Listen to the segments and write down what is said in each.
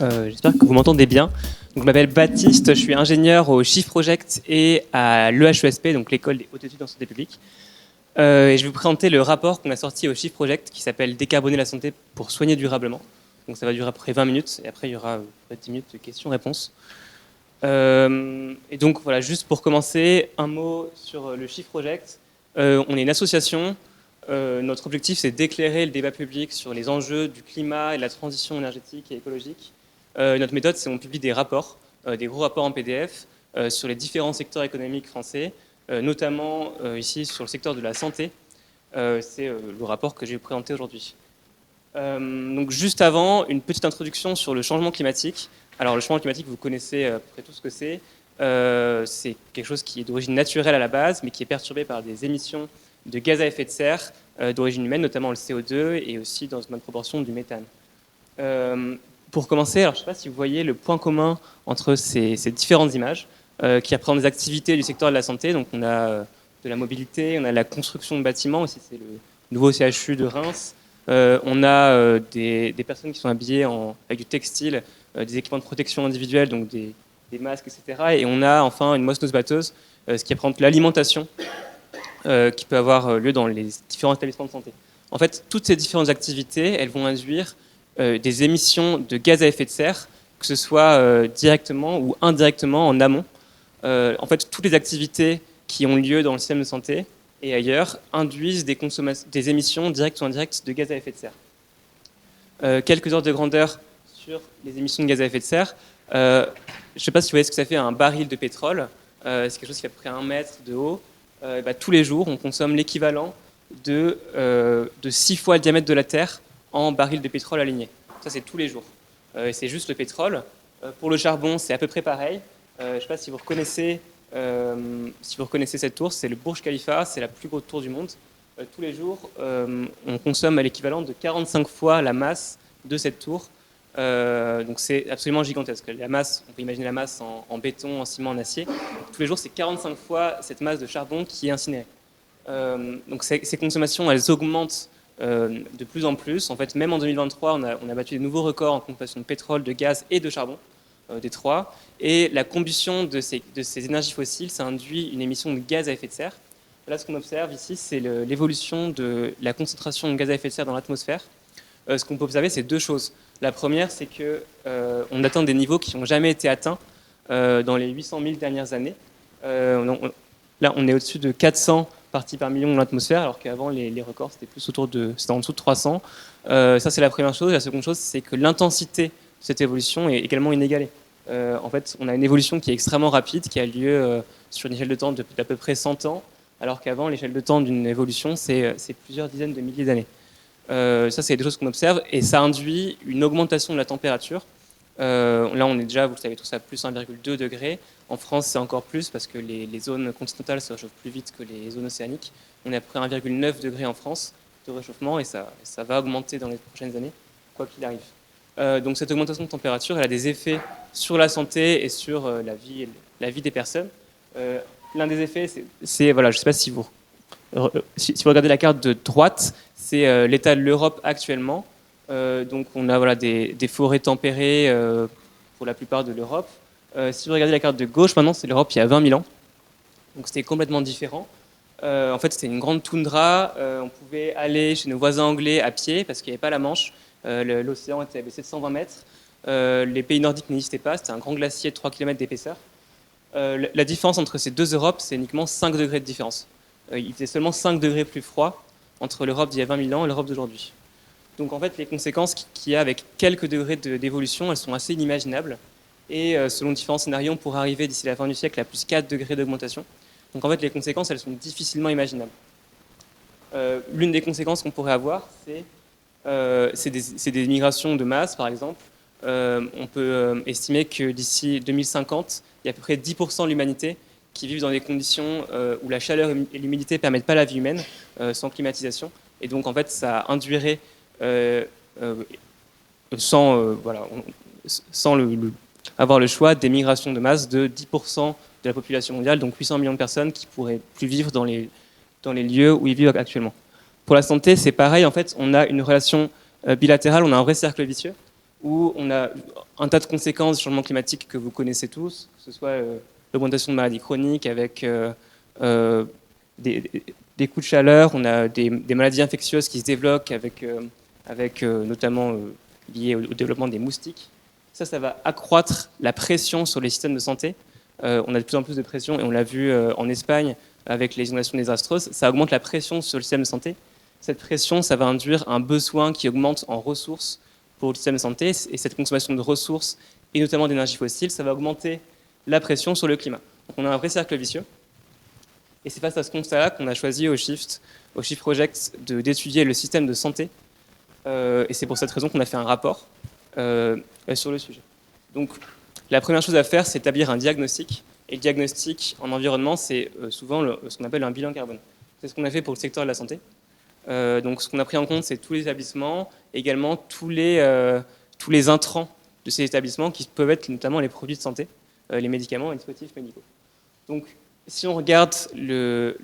J'espère que vous m'entendez bien. Donc, je m'appelle Baptiste, je suis ingénieur au Shift Project et à l'EHESP, donc l'école des hautes études en santé publique. Et je vais vous présenter le rapport qu'on a sorti au Shift Project qui s'appelle Décarboner la santé pour soigner durablement. Donc ça va durer à peu près 20 minutes et après il y aura 10 minutes de questions-réponses. Et donc voilà, juste pour commencer, un mot sur le Shift Project. On est une association. Notre objectif, c'est d'éclairer le débat public sur les enjeux du climat et de la transition énergétique et écologique. Notre méthode, c'est qu'on publie des rapports, des gros rapports en PDF sur les différents secteurs économiques français, notamment ici sur le secteur de la santé. C'est le rapport que je vais vous présenter aujourd'hui. Donc juste avant, une petite introduction sur le changement climatique. Alors le changement climatique, vous connaissez à peu près tout ce que c'est. C'est quelque chose qui est d'origine naturelle à la base, mais qui est perturbé par des émissions de gaz à effet de serre d'origine humaine, notamment le CO2 et aussi dans une bonne proportion du méthane. Pour commencer, alors je ne sais pas si vous voyez le point commun entre ces différentes images qui représentent des activités du secteur de la santé. Donc on a de la mobilité, on a la construction de bâtiments, aussi c'est le nouveau CHU de Reims. On a des personnes qui sont habillées avec du textile, des équipements de protection individuelle, donc des masques, etc. Et on a enfin une moissonneuse-batteuse, ce qui représente l'alimentation qui peut avoir lieu dans les différents établissements de santé. En fait, toutes ces différentes activités, elles vont induire des émissions de gaz à effet de serre, que ce soit directement ou indirectement en amont. En fait, toutes les activités qui ont lieu dans le système de santé et ailleurs induisent des émissions directes ou indirectes de gaz à effet de serre. Quelques ordres de grandeur sur les émissions de gaz à effet de serre. Je ne sais pas si vous voyez ce que ça fait un baril de pétrole. C'est quelque chose qui fait à peu près 1 mètre de haut. Tous les jours, on consomme l'équivalent de 6 fois le diamètre de la Terre en barils de pétrole alignés. Ça, c'est tous les jours. C'est juste le pétrole. Pour le charbon, c'est à peu près pareil. Je ne sais pas si vous reconnaissez cette tour. C'est le Burj Khalifa, c'est la plus grosse tour du monde. Tous les jours, on consomme l'équivalent de 45 fois la masse de cette tour. Donc c'est absolument gigantesque. La masse, on peut imaginer la masse en béton, en ciment, en acier. Tous les jours, c'est 45 fois cette masse de charbon qui est incinérée. Donc ces consommations, elles augmentent de plus en plus. En fait, même en 2023, on a battu des nouveaux records en consommation de pétrole, de gaz et de charbon, des trois. Et la combustion de ces énergies fossiles, ça induit une émission de gaz à effet de serre. Là, ce qu'on observe ici, c'est l'évolution de la concentration de gaz à effet de serre dans l'atmosphère. Ce qu'on peut observer, c'est deux choses. La première, c'est qu'on atteint des niveaux qui n'ont jamais été atteints dans les 800 000 dernières années. Là, on est au-dessus de 400 parties par million dans l'atmosphère, alors qu'avant, les records, c'était en dessous de 300. Ça, c'est la première chose. La seconde chose, c'est que l'intensité de cette évolution est également inégalée. En fait, on a une évolution qui est extrêmement rapide, qui a lieu sur une échelle de temps d'à peu près 100 ans, alors qu'avant, l'échelle de temps d'une évolution, c'est plusieurs dizaines de milliers d'années. Ça, c'est des choses qu'on observe et ça induit une augmentation de la température. Là, on est déjà, vous le savez tous, à plus 1,2 degré. En France, c'est encore plus parce que les zones continentales se réchauffent plus vite que les zones océaniques. On est à peu près 1,9 degré en France de réchauffement et ça va augmenter dans les prochaines années, quoi qu'il arrive. Donc cette augmentation de température, elle a des effets sur la santé et sur la vie des personnes. L'un des effets, c'est voilà, je ne sais pas si vous regardez la carte de droite, c'est l'état de l'Europe actuellement. Donc on a des forêts tempérées pour la plupart de l'Europe. Si vous regardez la carte de gauche, maintenant c'est l'Europe il y a 20 000 ans. Donc c'était complètement différent. En fait, c'était une grande toundra. On pouvait aller chez nos voisins anglais à pied parce qu'il n'y avait pas la Manche. L'océan était à 720 mètres. Les pays nordiques n'existaient pas. C'était un grand glacier de 3 km d'épaisseur. La différence entre ces deux Europes, c'est uniquement 5 degrés de différence. Il faisait seulement 5 degrés plus froid entre l'Europe d'il y a 20 000 ans et l'Europe d'aujourd'hui. Donc en fait, les conséquences qu'il y a avec quelques degrés d'évolution, elles sont assez inimaginables. Et selon différents scénarios, on pourrait arriver d'ici la fin du siècle à plus 4 degrés d'augmentation. Donc en fait, les conséquences, elles sont difficilement imaginables. L'une des conséquences qu'on pourrait avoir, c'est des migrations de masse, par exemple. On peut estimer que d'ici 2050, il y a à peu près 10% de l'humanité qui vivent dans des conditions où la chaleur et l'humidité ne permettent pas la vie humaine, sans climatisation. Et donc, en fait, ça induirait, sans avoir le choix, des migrations de masse de 10% de la population mondiale, donc 800 millions de personnes qui ne pourraient plus vivre dans les lieux où ils vivent actuellement. Pour la santé, c'est pareil. En fait, on a une relation bilatérale, on a un vrai cercle vicieux, où on a un tas de conséquences du changement climatique que vous connaissez tous, que ce soit l'augmentation de maladies chroniques avec des coups de chaleur, on a des maladies infectieuses qui se développent avec notamment liées au développement des moustiques. Ça va accroître la pression sur les systèmes de santé. On a de plus en plus de pression, et on l'a vu en Espagne avec les inondations désastreuses. Ça augmente la pression sur le système de santé. Cette pression, ça va induire un besoin qui augmente en ressources pour le système de santé. Et cette consommation de ressources, et notamment d'énergie fossile, ça va augmenter la pression sur le climat. Donc on a un vrai cercle vicieux. Et c'est face à ce constat-là qu'on a choisi au Shift Project d'étudier le système de santé. Et c'est pour cette raison qu'on a fait un rapport sur le sujet. Donc, la première chose à faire, c'est établir un diagnostic. Et le diagnostic en environnement, c'est souvent ce qu'on appelle un bilan carbone. C'est ce qu'on a fait pour le secteur de la santé. Donc, ce qu'on a pris en compte, c'est tous les établissements, également tous les intrants de ces établissements qui peuvent être notamment les produits de santé, les médicaments et les dispositifs médicaux. Donc, si on regarde le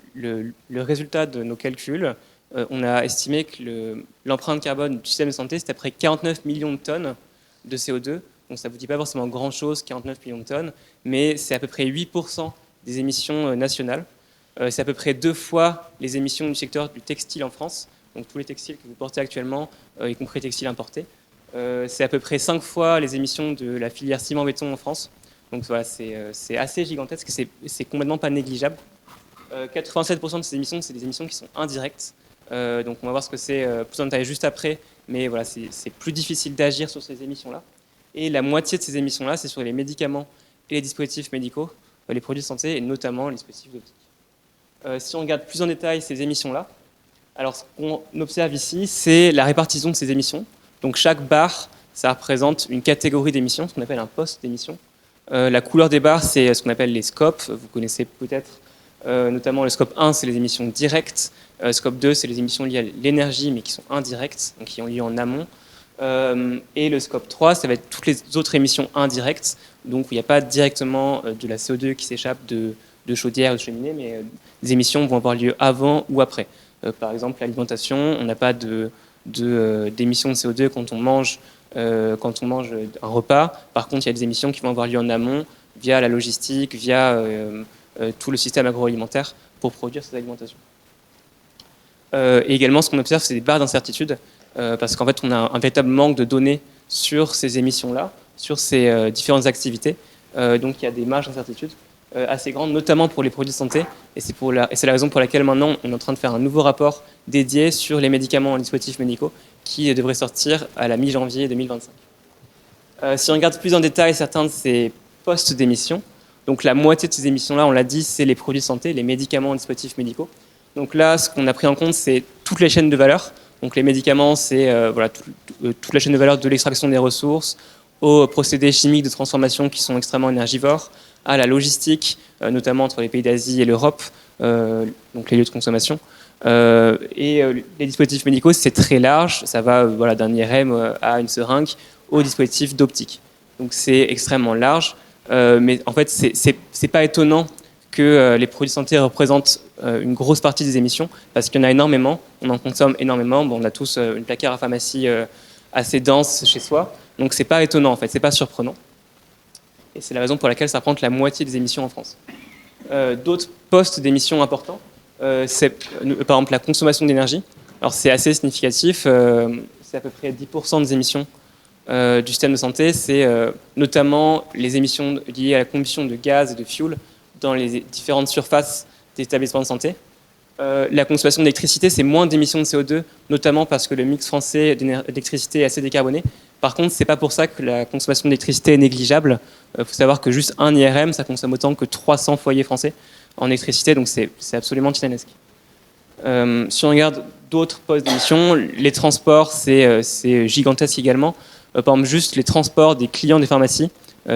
résultat de nos calculs, on a estimé que l'empreinte carbone du système de santé, c'est à peu près 49 millions de tonnes de CO2. Donc ça ne vous dit pas forcément grand-chose, 49 millions de tonnes, mais c'est à peu près 8% des émissions nationales. C'est à peu près 2 fois les émissions du secteur du textile en France, donc tous les textiles que vous portez actuellement, y compris les textiles importés. C'est à peu près 5 fois les émissions de la filière ciment-béton en France. Donc voilà, c'est assez gigantesque, c'est complètement pas négligeable. 87% de ces émissions, c'est des émissions qui sont indirectes. Donc on va voir ce que c'est plus en détail juste après, mais voilà, c'est plus difficile d'agir sur ces émissions-là. Et la moitié de ces émissions-là, c'est sur les médicaments et les dispositifs médicaux, les produits de santé et notamment les dispositifs d'optique. Si on regarde plus en détail ces émissions-là, alors ce qu'on observe ici, c'est la répartition de ces émissions. Donc chaque barre, ça représente une catégorie d'émissions, ce qu'on appelle un poste d'émission. La couleur des barres, c'est ce qu'on appelle les scopes. Vous connaissez peut-être notamment le scope 1, c'est les émissions directes. Scope 2, c'est les émissions liées à l'énergie, mais qui sont indirectes, donc qui ont lieu en amont. Et le scope 3, ça va être toutes les autres émissions indirectes, donc où il n'y a pas directement de la CO2 qui s'échappe de chaudières ou de cheminées, mais des émissions vont avoir lieu avant ou après. Par exemple, l'alimentation, on n'a pas d'émissions de CO2 quand on mange un repas. Par contre, il y a des émissions qui vont avoir lieu en amont via la logistique, via tout le système agroalimentaire pour produire cette alimentation. Et également, ce qu'on observe, c'est des barres d'incertitude, parce qu'en fait, on a un véritable manque de données sur ces émissions-là, sur ces différentes activités. Donc, il y a des marges d'incertitude assez grandes, notamment pour les produits de santé. Et c'est la raison pour laquelle maintenant, on est en train de faire un nouveau rapport dédié sur les médicaments et les dispositifs médicaux qui devrait sortir à la mi-janvier 2025. Si on regarde plus en détail certains de ces postes d'émissions, donc la moitié de ces émissions-là, on l'a dit, c'est les produits de santé, les médicaments et les dispositifs médicaux. Donc là, ce qu'on a pris en compte, c'est toutes les chaînes de valeur. Donc les médicaments, c'est toute la chaîne de valeur de l'extraction des ressources, aux procédés chimiques de transformation qui sont extrêmement énergivores, à la logistique, notamment entre les pays d'Asie et l'Europe, donc les lieux de consommation. Et les dispositifs médicaux, c'est très large. Ça va d'un IRM à une seringue aux dispositifs d'optique. Donc c'est extrêmement large. Mais en fait, c'est pas étonnant que les produits de santé représentent une grosse partie des émissions, parce qu'il y en a énormément, on en consomme énormément. Bon, on a tous une placard à pharmacie assez dense chez soi, donc c'est pas étonnant en fait, c'est pas surprenant. Et c'est la raison pour laquelle ça représente la moitié des émissions en France. D'autres postes d'émissions importants, c'est par exemple la consommation d'énergie. Alors c'est assez significatif, c'est à peu près 10% des émissions du système de santé, c'est notamment les émissions liées à la combustion de gaz et de fioul dans les différentes surfaces des établissements de santé. La consommation d'électricité, c'est moins d'émissions de CO2, notamment parce que le mix français d'électricité est assez décarboné. Par contre, ce n'est pas pour ça que la consommation d'électricité est négligeable. Il faut savoir que juste un IRM, ça consomme autant que 300 foyers français en électricité, donc c'est absolument titanesque. Si on regarde d'autres postes d'émissions, les transports, c'est gigantesque également. Par exemple, juste les transports des clients des pharmacies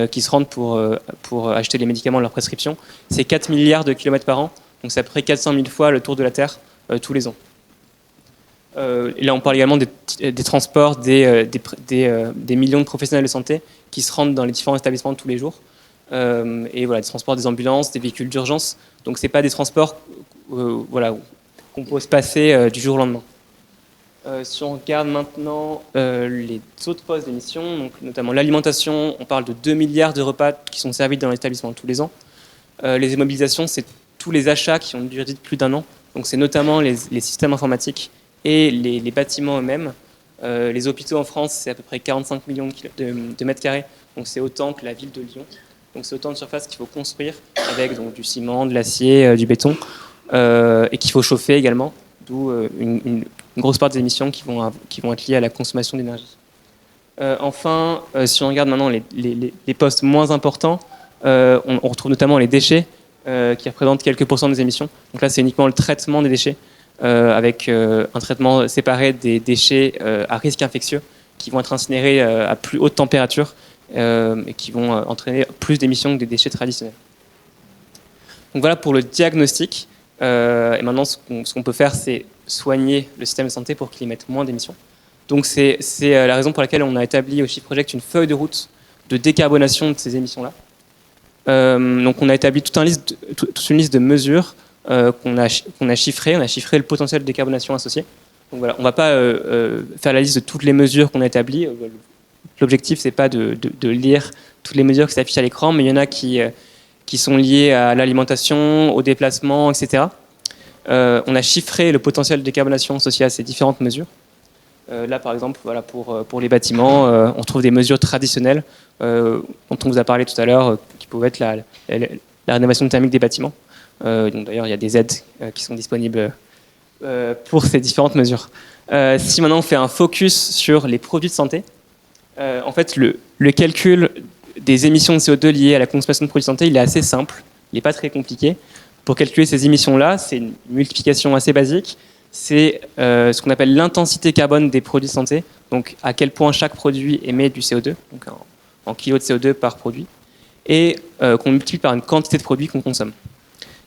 qui se rendent pour acheter les médicaments de leur prescription, c'est 4 milliards de kilomètres par an, donc c'est à peu près 400 000 fois le tour de la Terre tous les ans. Et là, on parle également des transports des millions de professionnels de santé qui se rendent dans les différents établissements tous les jours. Et voilà, des transports des ambulances, des véhicules d'urgence. Donc, ce n'est pas des transports qu'on peut se passer du jour au lendemain. Si on regarde maintenant les autres postes d'émissions, donc notamment l'alimentation, on parle de 2 milliards de repas qui sont servis dans l'établissement tous les ans. Les immobilisations, c'est tous les achats qui ont une durée de plus d'1 an. Donc c'est notamment les systèmes informatiques et les bâtiments eux-mêmes. Les hôpitaux en France, c'est à peu près 45 millions de mètres carrés. Donc c'est autant que la ville de Lyon. Donc c'est autant de surface qu'il faut construire avec donc, du ciment, de l'acier, du béton, et qu'il faut chauffer également, d'où une grosse part des émissions qui vont être liées à la consommation d'énergie. Enfin, si on regarde maintenant les postes moins importants, on retrouve notamment les déchets, qui représentent quelques pourcents des émissions. Donc là, c'est uniquement le traitement des déchets, avec un traitement séparé des déchets à risque infectieux, qui vont être incinérés à plus haute température, et qui vont entraîner plus d'émissions que des déchets traditionnels. Donc voilà pour le diagnostic. Et maintenant, ce qu'on peut faire, c'est soigner le système de santé pour qu'il émette moins d'émissions. Donc c'est la raison pour laquelle on a établi au Shift Project une feuille de route de décarbonation de ces émissions-là. Donc on a établi toute une liste de mesures qu'on a chiffrées. On a chiffré le potentiel de décarbonation associé. Donc voilà, on ne va pas faire la liste de toutes les mesures qu'on a établies. L'objectif, c'est pas de lire toutes les mesures qui s'affichent à l'écran, mais il y en a qui sont liées à l'alimentation, au déplacement, etc. On a chiffré le potentiel de décarbonation associé à ces différentes mesures. Là, par exemple, voilà, pour les bâtiments, on trouve des mesures traditionnelles dont on vous a parlé tout à l'heure, qui peuvent être la rénovation thermique des bâtiments. Donc, d'ailleurs, il y a des aides qui sont disponibles pour ces différentes mesures. Si maintenant on fait un focus sur les produits de santé, en fait, le calcul des émissions de CO2 liées à la consommation de produits de santé, il est assez simple, il n'est pas très compliqué. Pour calculer ces émissions-là, c'est une multiplication assez basique. C'est ce qu'on appelle l'intensité carbone des produits de santé, donc à quel point chaque produit émet du CO2, donc en kilos de CO2 par produit, et qu'on multiplie par une quantité de produits qu'on consomme.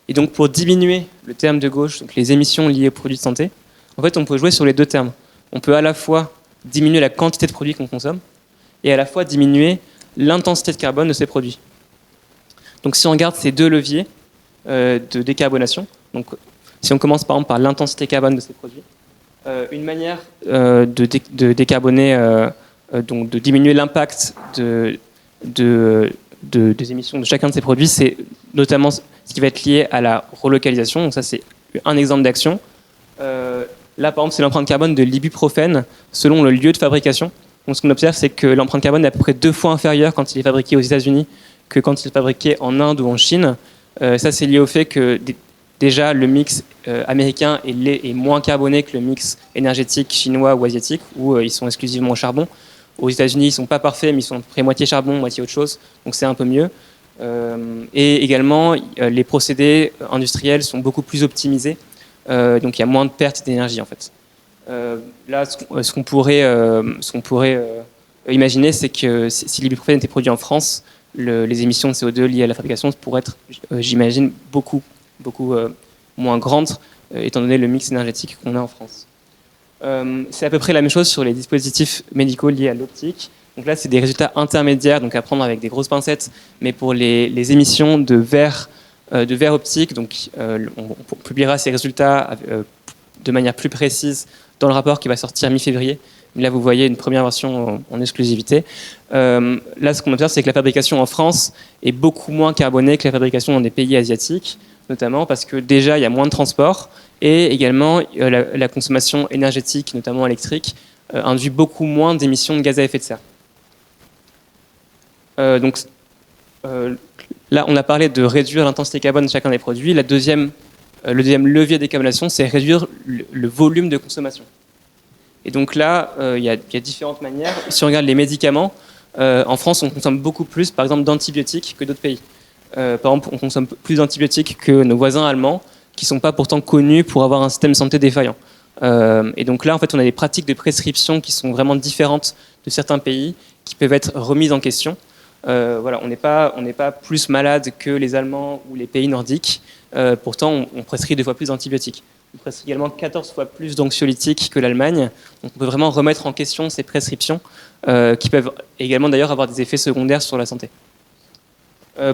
Et donc pour diminuer le terme de gauche, donc les émissions liées aux produits de santé, en fait on peut jouer sur les deux termes. On peut à la fois diminuer la quantité de produits qu'on consomme, et à la fois diminuer l'intensité de carbone de ces produits. Donc si on regarde ces deux leviers de décarbonation, donc si on commence par exemple par l'intensité carbone de ces produits, une manière de décarboner, donc de diminuer l'impact des émissions de chacun de ces produits, c'est notamment ce qui va être lié à la relocalisation. Donc ça c'est un exemple d'action. Là par exemple c'est l'empreinte carbone de l'ibuprofène selon le lieu de fabrication. Donc ce qu'on observe c'est que l'empreinte carbone est à peu près 2 fois inférieure quand il est fabriqué aux États-Unis que quand il est fabriqué en Inde ou en Chine. Ça c'est lié au fait que déjà, le mix américain est moins carboné que le mix énergétique chinois ou asiatique, où ils sont exclusivement au charbon. Aux États-Unis, ils ne sont pas parfaits, mais ils sont à peu près moitié charbon, moitié autre chose, donc c'est un peu mieux. Et également, les procédés industriels sont beaucoup plus optimisés, donc il y a moins de pertes d'énergie en fait. Là, ce qu'on pourrait imaginer, c'est que si l'ibuprofène était produit en France, les émissions de CO2 liées à la fabrication pourraient être, j'imagine, beaucoup moins grande, étant donné le mix énergétique qu'on a en France. C'est à peu près la même chose sur les dispositifs médicaux liés à l'optique. Donc là, c'est des résultats intermédiaires, donc à prendre avec des grosses pincettes, mais pour les émissions de verre optique, donc on publiera ces résultats de manière plus précise dans le rapport qui va sortir mi-février. Là, vous voyez une première version en exclusivité. Là, ce qu'on observe, c'est que la fabrication en France est beaucoup moins carbonée que la fabrication dans des pays asiatiques, notamment parce que déjà, il y a moins de transport et également la consommation énergétique, notamment électrique, induit beaucoup moins d'émissions de gaz à effet de serre. Donc, là, on a parlé de réduire l'intensité carbone de chacun des produits. Le deuxième levier de décarbonation, c'est réduire le volume de consommation. Et donc là, il y a différentes manières. Si on regarde les médicaments, en France, on consomme beaucoup plus, par exemple, d'antibiotiques que d'autres pays. Par exemple, on consomme plus d'antibiotiques que nos voisins allemands, qui ne sont pas pourtant connus pour avoir un système de santé défaillant. Et donc là, en fait, on a des pratiques de prescription qui sont vraiment différentes de certains pays, qui peuvent être remises en question. Voilà, on n'est pas plus malade que les Allemands ou les pays nordiques. Pourtant, on prescrit 2 fois plus d'antibiotiques. On prescrit également 14 fois plus d'anxiolytiques que l'Allemagne. Donc on peut vraiment remettre en question ces prescriptions, qui peuvent également d'ailleurs avoir des effets secondaires sur la santé.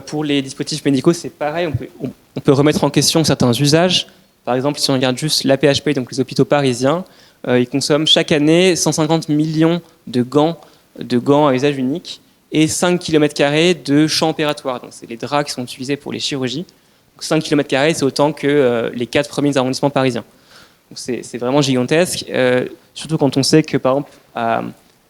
Pour les dispositifs médicaux, c'est pareil, on peut remettre en question certains usages. Par exemple, si on regarde juste l'AP-HP, donc les hôpitaux parisiens, ils consomment chaque année 150 millions de gants à usage unique et 5 km² de champs opératoires. Donc, c'est les draps qui sont utilisés pour les chirurgies. Donc, 5 km², c'est autant que les 4 premiers arrondissements parisiens. Donc, c'est vraiment gigantesque, surtout quand on sait que, par exemple,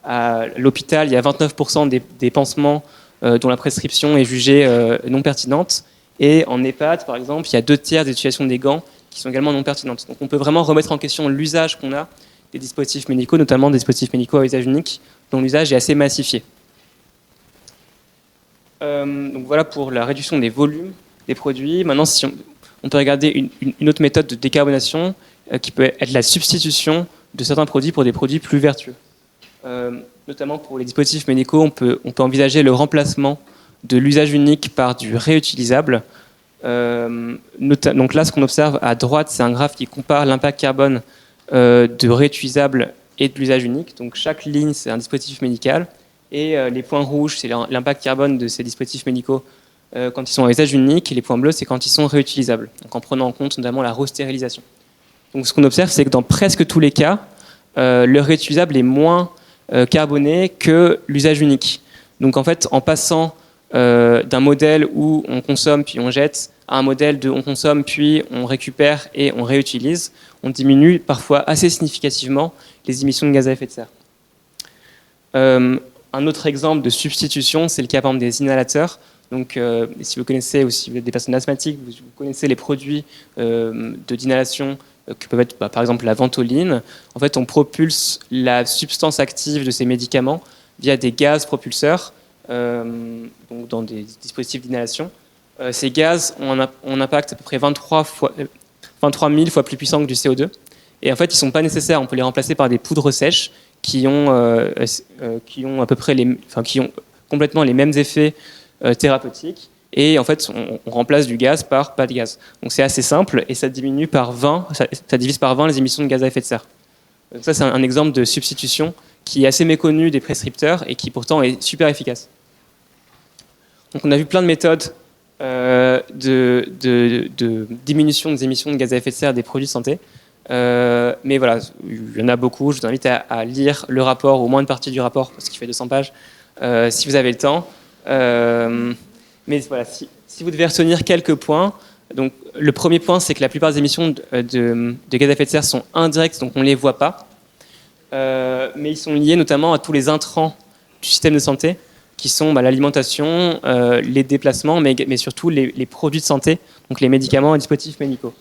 à l'hôpital, il y a 29% des pansements dont la prescription est jugée non pertinente. Et en EHPAD, par exemple, il y a 2/3 des utilisations des gants qui sont également non pertinentes. Donc on peut vraiment remettre en question l'usage qu'on a des dispositifs médicaux, notamment des dispositifs médicaux à usage unique, dont l'usage est assez massifié. Donc voilà pour la réduction des volumes des produits. Maintenant, si on peut regarder une autre méthode de décarbonation qui peut être la substitution de certains produits pour des produits plus vertueux. Notamment pour les dispositifs médicaux, on peut envisager le remplacement de l'usage unique par du réutilisable. Donc là, ce qu'on observe à droite, c'est un graphe qui compare l'impact carbone de réutilisable et de l'usage unique. Donc chaque ligne, c'est un dispositif médical. Et les points rouges, c'est l'impact carbone de ces dispositifs médicaux quand ils sont à usage unique. Et les points bleus, c'est quand ils sont réutilisables. Donc en prenant en compte notamment la restérilisation. Donc ce qu'on observe, c'est que dans presque tous les cas, le réutilisable est moins carboné que l'usage unique. Donc en fait, en passant d'un modèle où on consomme puis on jette à un modèle de on consomme puis on récupère et on réutilise, on diminue parfois assez significativement les émissions de gaz à effet de serre. Un autre exemple de substitution, c'est le cas par exemple des inhalateurs. Donc, si vous connaissez ou si vous êtes des personnes asthmatiques, vous connaissez les produits d'inhalation que peuvent être par exemple la ventoline. En fait, on propulse la substance active de ces médicaments via des gaz propulseurs. Donc dans des dispositifs d'inhalation. Ces gaz ont un impact à peu près 23 000 fois plus puissant que du CO2. Et en fait, ils ne sont pas nécessaires. On peut les remplacer par des poudres sèches qui ont à peu près qui ont complètement les mêmes effets thérapeutiques. Et en fait, on remplace du gaz par pas de gaz. Donc c'est assez simple et ça divise par 20 les émissions de gaz à effet de serre. Donc ça, c'est un exemple de substitution qui est assez méconnu des prescripteurs et qui pourtant est super efficace. Donc on a vu plein de méthodes de diminution des émissions de gaz à effet de serre des produits de santé. Mais voilà, il y en a beaucoup. Je vous invite à lire le rapport, au moins une partie du rapport, parce qu'il fait 200 pages, si vous avez le temps. Mais voilà, si vous devez retenir quelques points, donc le premier point, c'est que la plupart des émissions de gaz à effet de serre sont indirectes, donc on ne les voit pas. Mais ils sont liés notamment à tous les intrants du système de santé, qui sont l'alimentation, les déplacements, mais surtout les produits de santé, donc les médicaments et dispositifs médicaux.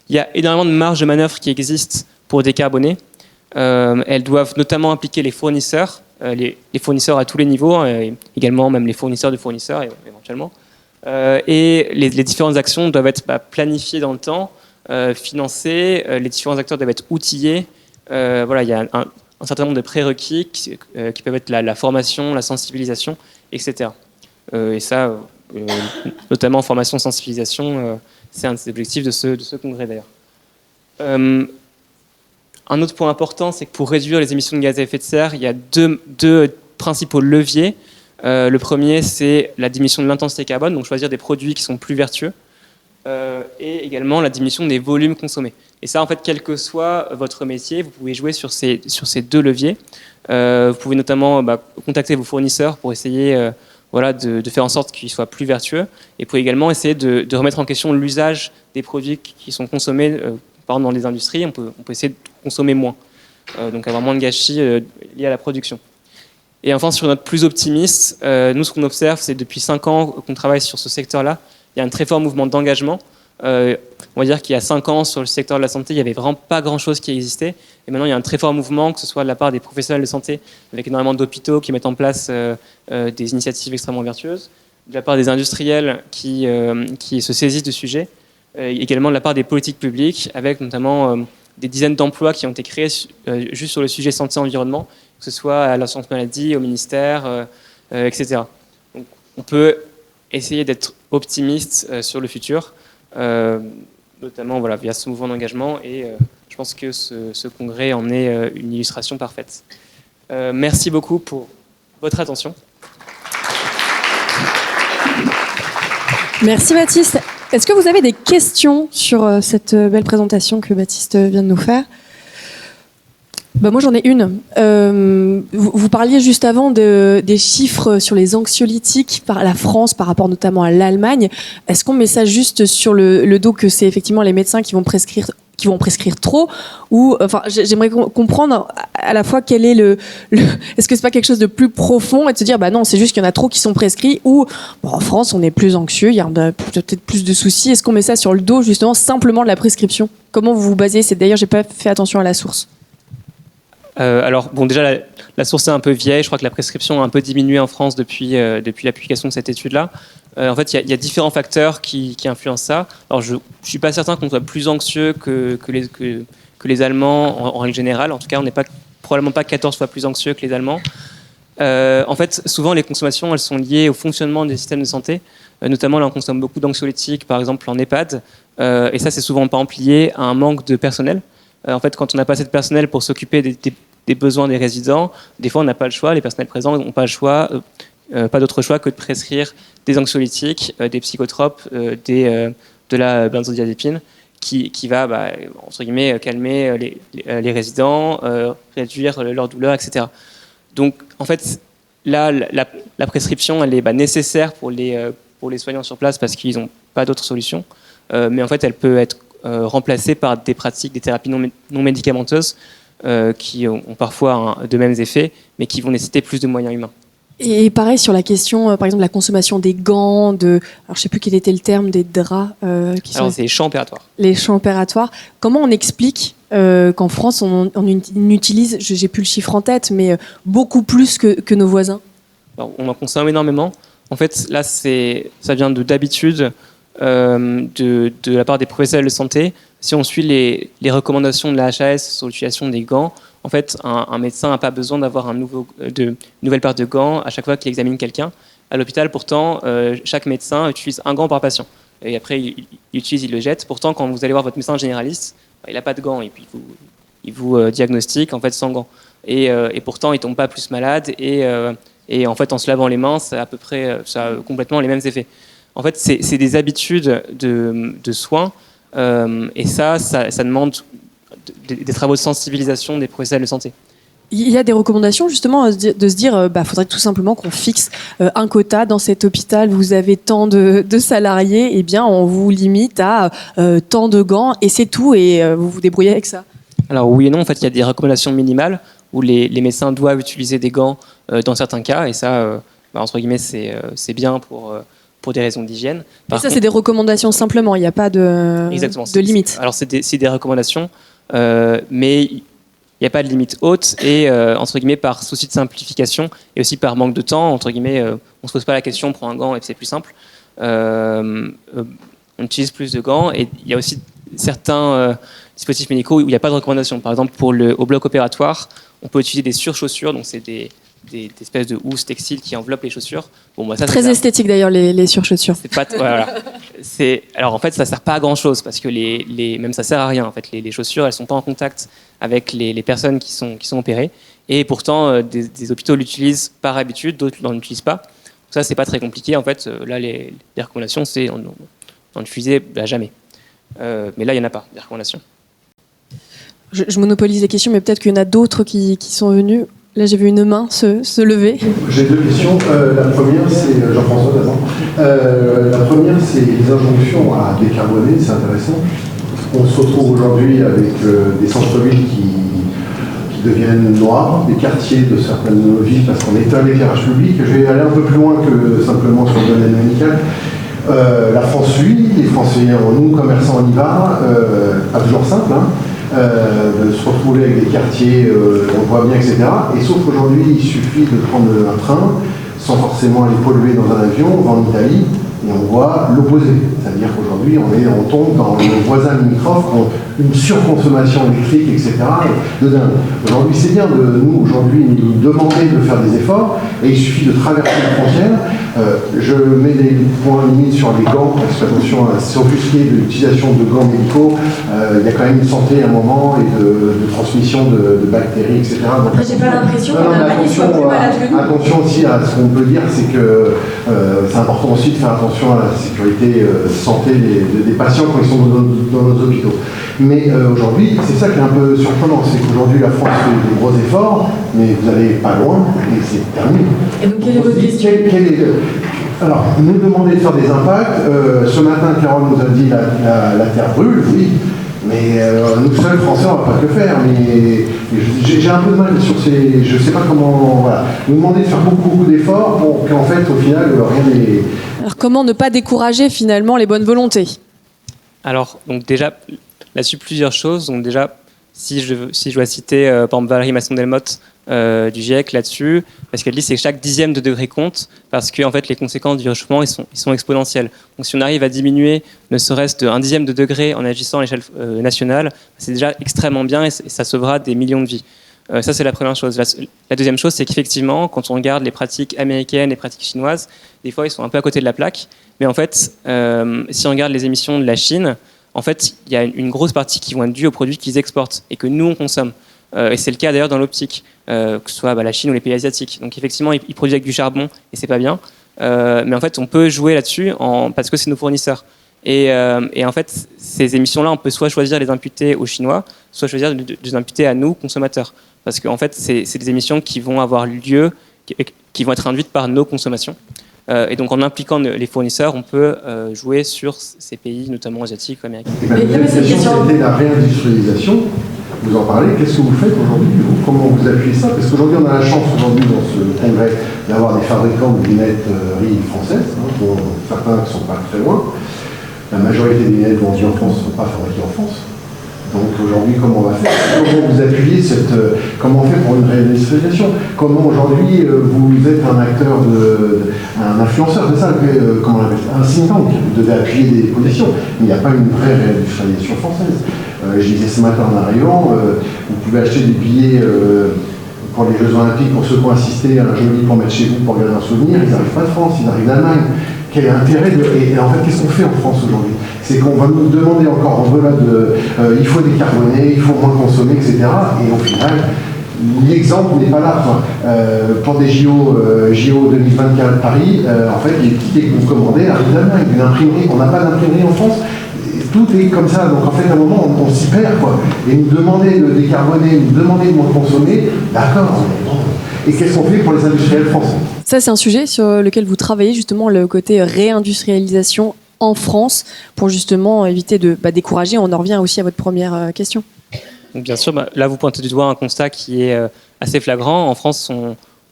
Il y a énormément de marges de manœuvre qui existent pour décarboner. Elles doivent notamment impliquer les fournisseurs à tous les niveaux, également même les fournisseurs de fournisseurs éventuellement. Et les différentes actions doivent être planifiées dans le temps, financées, les différents acteurs doivent être outillés. Voilà, il y a un certain nombre de prérequis qui peuvent être la formation, la sensibilisation, etc. Et ça, notamment formation, sensibilisation, c'est un des objectifs de ce congrès d'ailleurs. Un autre point important, c'est que pour réduire les émissions de gaz à effet de serre, il y a deux principaux leviers. Le premier, c'est la diminution de l'intensité carbone, donc choisir des produits qui sont plus vertueux, et également la diminution des volumes consommés. Et ça, en fait, quel que soit votre métier, vous pouvez jouer sur ces deux leviers. Vous pouvez notamment contacter vos fournisseurs pour essayer de faire en sorte qu'ils soient plus vertueux. Et vous pouvez également essayer de remettre en question l'usage des produits qui sont consommés, par exemple dans les industries. On peut essayer de consommer moins, donc avoir moins de gâchis liés à la production. Et enfin, sur notre plus optimiste, nous, ce qu'on observe, c'est depuis 5 ans qu'on travaille sur ce secteur-là. Il y a un très fort mouvement d'engagement. On va dire qu'il y a 5 ans, sur le secteur de la santé, il n'y avait vraiment pas grand-chose qui existait. Et maintenant, il y a un très fort mouvement, que ce soit de la part des professionnels de santé, avec énormément d'hôpitaux qui mettent en place des initiatives extrêmement vertueuses, de la part des industriels qui se saisissent du sujet, également de la part des politiques publiques, avec notamment des dizaines d'emplois qui ont été créés juste sur le sujet santé-environnement, que ce soit à l'assurance maladie, au ministère, etc. Donc, on peut essayer d'être optimiste sur le futur, notamment via ce mouvement d'engagement, et je pense que ce congrès en est une illustration parfaite. Merci beaucoup pour votre attention. Merci Baptiste. Est-ce que vous avez des questions sur cette belle présentation que Baptiste vient de nous faire ? Moi j'en ai une. Vous parliez juste avant des chiffres sur les anxiolytiques par la France par rapport notamment à l'Allemagne. Est-ce qu'on met ça juste sur le dos que c'est effectivement les médecins qui vont prescrire trop, ou enfin j'aimerais comprendre à la fois quel est est-ce que c'est pas quelque chose de plus profond et de se dire non, c'est juste qu'il y en a trop qui sont prescrits, ou en France on est plus anxieux, il y a peut-être plus de soucis. Est-ce qu'on met ça sur le dos justement simplement de la prescription? Comment vous vous basez? D'ailleurs j'ai pas fait attention à la source. Alors, déjà, la source est un peu vieille. Je crois que la prescription a un peu diminué en France depuis la publication de cette étude-là. En fait, il y a différents facteurs qui influencent ça. Alors, je ne suis pas certain qu'on soit plus anxieux que les Allemands en règle générale. En tout cas, on n'est probablement pas 14 fois plus anxieux que les Allemands. En fait, souvent, les consommations, elles sont liées au fonctionnement des systèmes de santé. Notamment, là, on consomme beaucoup d'anxiolytiques, par exemple, en EHPAD. Et ça, c'est souvent par exemple lié à un manque de personnel. En fait, quand on n'a pas assez de personnel pour s'occuper des besoins des résidents, des fois on n'a pas le choix, les personnels présents n'ont pas le choix, pas d'autre choix que de prescrire des anxiolytiques, des psychotropes, de la benzodiazépine, qui va, entre guillemets, calmer les résidents, réduire leur douleur, etc. Donc, en fait, là, la prescription, elle est nécessaire pour les soignants sur place parce qu'ils n'ont pas d'autre solution. Mais en fait, elle peut être remplacés par des pratiques, des thérapies non médicamenteuses qui ont parfois de mêmes effets, mais qui vont nécessiter plus de moyens humains. Et pareil sur la question, par exemple, la consommation des gants, alors je ne sais plus quel était le terme, des draps. Alors, c'est les champs opératoires. Les champs opératoires. Comment on explique qu'en France, on utilise, je n'ai plus le chiffre en tête, mais beaucoup plus que nos voisins? Alors, on en consomme énormément. En fait, là, ça vient d'habitude. De la part des professionnels de santé, si on suit les recommandations de la HAS sur l'utilisation des gants, en fait, un médecin n'a pas besoin d'avoir une nouvelle paire de gants à chaque fois qu'il examine quelqu'un. À l'hôpital, pourtant, chaque médecin utilise un gant par patient. Et après, il le jette. Pourtant, quand vous allez voir votre médecin généraliste, il n'a pas de gants et puis il vous diagnostique en fait sans gants. Et pourtant, il ne tombe pas plus malade. Et en fait, en se lavant les mains, ça a complètement les mêmes effets. En fait, c'est des habitudes de soins et ça demande des travaux de sensibilisation des professionnels de santé. Il y a des recommandations justement de se dire faudrait tout simplement qu'on fixe un quota dans cet hôpital. Vous avez tant de salariés, et bien on vous limite à tant de gants et c'est tout, et vous vous débrouillez avec ça. Alors oui et non, en fait il y a des recommandations minimales où les médecins doivent utiliser des gants dans certains cas, et ça entre guillemets c'est bien pour des raisons d'hygiène. Et ça, c'est des recommandations simplement, il n'y a pas de limite. Alors, c'est des recommandations, mais il n'y a pas de limite haute, et entre guillemets, par souci de simplification, et aussi par manque de temps, entre guillemets, on ne se pose pas la question, on prend un gant et c'est plus simple. On utilise plus de gants, et il y a aussi certains dispositifs médicaux où il n'y a pas de recommandation. Par exemple, au bloc opératoire, on peut utiliser des surchaussures, donc c'est des espèces de housses textiles qui enveloppent les chaussures. Ça, très esthétique d'ailleurs, les surchaussures. Voilà. Alors en fait, ça sert pas à grand chose parce que même ça sert à rien. En fait, les chaussures, elles sont pas en contact avec les personnes qui sont opérées. Et pourtant, des hôpitaux l'utilisent par habitude, d'autres n'en utilisent pas. Donc ça, c'est pas très compliqué. En fait, là, les recommandations, c'est d'en utiliser jamais. Mais là, il y en a pas des recommandations. Je monopolise les questions, mais peut-être qu'il y en a d'autres qui sont venus. Là, j'ai vu une main se lever. J'ai deux questions. La première, c'est Jean-François d'abord. La première, c'est les injonctions à décarboner, c'est intéressant. On se retrouve aujourd'hui avec des centres-villes qui deviennent noirs, des quartiers de certaines villes parce qu'on éteint l'éclairage public. Je vais aller un peu plus loin que simplement sur le domaine médical. La France suit, les Français, nous, commerçants, on y va, pas toujours simple, de se retrouver avec des quartiers, on voit bien, etc. Et sauf qu'aujourd'hui, il suffit de prendre un train, sans forcément aller polluer dans un avion, on va en Italie, et on voit l'opposé. C'est-à-dire qu'aujourd'hui, on tombe dans nos voisins limitrophes qui ont une surconsommation électrique, etc. de dingue. Aujourd'hui, c'est bien de nous demander de faire des efforts, et il suffit de traverser les frontières. Je mets des points limites sur les gants, parce que attention à s'offusquer de l'utilisation de gants médicaux. Il y a quand même une santé à un moment et de transmission de bactéries, etc. Donc, après, j'ai pas l'impression qu'en Allemagne, ils soient plus malades que nous. Attention aussi à ce qu'on peut dire, c'est que c'est important aussi de faire attention à la sécurité santé des patients quand ils sont dans nos hôpitaux. Mais aujourd'hui, c'est ça qui est un peu surprenant, c'est qu'aujourd'hui la France fait des gros efforts, mais vous allez pas loin et c'est terminé. Et donc, quelle est votre question? Alors, nous demander de faire des impacts. Ce matin, Carole nous a dit la terre brûle, oui. Mais nous seuls, Français, on ne va pas que le faire. Mais j'ai un peu de mal sur ces... Je ne sais pas comment... Voilà. Nous demander de faire beaucoup d'efforts pour qu'en fait, au final, rien n'est... Alors, comment ne pas décourager finalement les bonnes volontés? Alors, donc déjà, là-dessus, plusieurs choses. Donc déjà, si je dois citer, par exemple, Valérie Masson-Delmotte, du GIEC là-dessus, parce qu'elle dit c'est que chaque dixième de degré compte, parce que en fait, les conséquences du réchauffement ils sont exponentielles. Donc si on arrive à diminuer ne serait-ce d'un dixième de degré en agissant à l'échelle nationale, c'est déjà extrêmement bien et ça sauvera des millions de vies. Ça, c'est la première chose. La deuxième chose, c'est qu'effectivement, quand on regarde les pratiques américaines, les pratiques chinoises, des fois, ils sont un peu à côté de la plaque. Mais en fait, si on regarde les émissions de la Chine, en fait, il y a une grosse partie qui vont être dues aux produits qu'ils exportent et que nous, on consomme. Et c'est le cas d'ailleurs dans l'optique, que ce soit la Chine ou les pays asiatiques. Donc effectivement, ils produisent avec du charbon et c'est pas bien. Mais en fait, on peut jouer là-dessus parce que c'est nos fournisseurs. Et en fait, ces émissions-là, on peut soit choisir de les imputer aux Chinois, soit choisir de les imputer à nous, consommateurs. Parce qu'en fait, c'est des émissions qui vont avoir lieu, qui vont être induites par nos consommations. Et donc, en impliquant les fournisseurs, on peut jouer sur ces pays, notamment asiatiques ou américains. Et la deuxième question, c'était la réindustrialisation. Vous en parlez. Qu'est-ce que vous faites aujourd'hui? Comment vous appuyez ça? Parce qu'aujourd'hui, on a la chance, aujourd'hui, dans ce congrès, d'avoir des fabricants de lunetterie françaises, dont certains ne sont pas très loin. La majorité des lunettes vendues en France ne sont pas fabriquées en France. Donc aujourd'hui, comment on va faire? Comment vous appuyez comment on fait pour une réindustrialisation? Comment aujourd'hui vous êtes un acteur, un influenceur, c'est ça, comment on appelle ça, un think tank, vous devez appuyer des positions, mais il n'y a pas une vraie réindustrialisation française. Je disais ce matin en arrivant, vous pouvez acheter des billets pour les Jeux Olympiques, pour ceux qui ont assisté à un joli pour mettre chez vous pour garder un souvenir, ils n'arrivent pas de France, ils arrivent d'Allemagne. Quel est l'intérêt et en fait, qu'est-ce qu'on fait en France aujourd'hui? C'est qu'on va nous demander encore au-delà il faut décarboner, il faut moins consommer, etc. Et au final, l'exemple n'est pas là. Pour des JO 2024 à Paris, en fait, les tickets que vous commandez arrivent d'Allemagne, d'une imprimerie. On n'a pas d'imprimerie en France. Tout est comme ça. Donc en fait, à un moment, on s'y perd, quoi. Et nous demander de décarboner, nous demander de moins consommer, d'accord. Et qu'est-ce qu'on fait pour les industriels français? Ça, c'est un sujet sur lequel vous travaillez, justement, le côté réindustrialisation en France, pour justement éviter de décourager. On en revient aussi à votre première question. Donc, bien sûr, là, vous pointez du doigt un constat qui est assez flagrant. En France,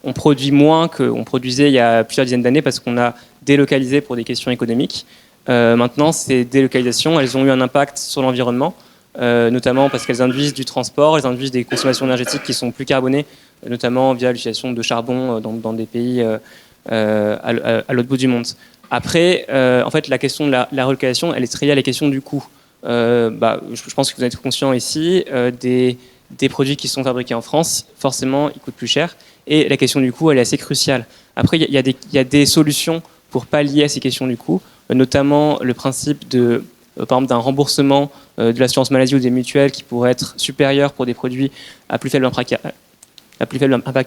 on produit moins qu'on produisait il y a plusieurs dizaines d'années parce qu'on a délocalisé pour des questions économiques. Maintenant, ces délocalisations, elles ont eu un impact sur l'environnement, notamment parce qu'elles induisent du transport, elles induisent des consommations énergétiques qui sont plus carbonées, notamment via l'utilisation de charbon dans des pays à l'autre bout du monde. Après, en fait, la question de la relocalisation, elle est très liée à la question du coût. Je pense que vous êtes conscient ici, des produits qui sont fabriqués en France, forcément, ils coûtent plus cher. Et la question du coût, elle est assez cruciale. Après, il y a des solutions pour pallier à ces questions du coût, notamment le principe par exemple, d'un remboursement de l'assurance maladie ou des mutuelles qui pourrait être supérieur pour des produits à plus faible impact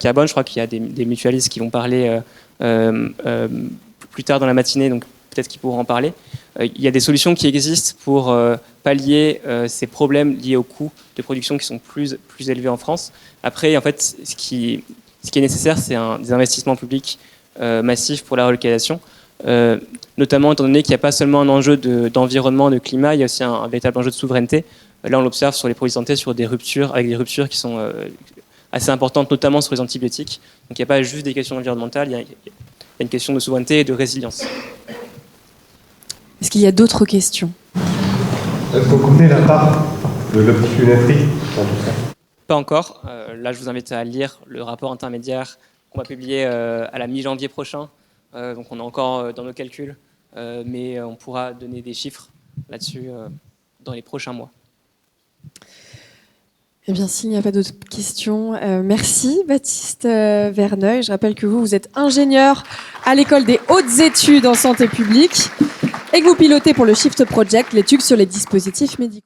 carbone. Je crois qu'il y a des mutualistes qui vont parler plus tard dans la matinée, donc peut-être qu'ils pourront en parler. Il y a des solutions qui existent pour pallier ces problèmes liés aux coûts de production qui sont plus élevés en France. Après, en fait, ce qui est nécessaire, c'est des investissements publics massifs pour la relocalisation, notamment étant donné qu'il n'y a pas seulement un enjeu d'environnement, de climat, il y a aussi un véritable enjeu de souveraineté. Là, on l'observe sur les produits de santé, avec des ruptures qui sont assez importantes, notamment sur les antibiotiques. Donc il n'y a pas juste des questions environnementales, il y a une question de souveraineté et de résilience. Est-ce qu'il y a d'autres questions? Est-ce qu'on connaît la part de l'optique lunetterie dans tout ça? Pas encore. Là, je vous invite à lire le rapport intermédiaire qu'on va publier à la mi-janvier prochain. Donc on est encore dans nos calculs, mais on pourra donner des chiffres là-dessus dans les prochains mois. Eh bien, s'il n'y a pas d'autres questions, merci Baptiste Verneuil. Je rappelle que vous êtes ingénieur à l'École des hautes études en santé publique et que vous pilotez pour le Shift Project l'étude sur les dispositifs médicaux.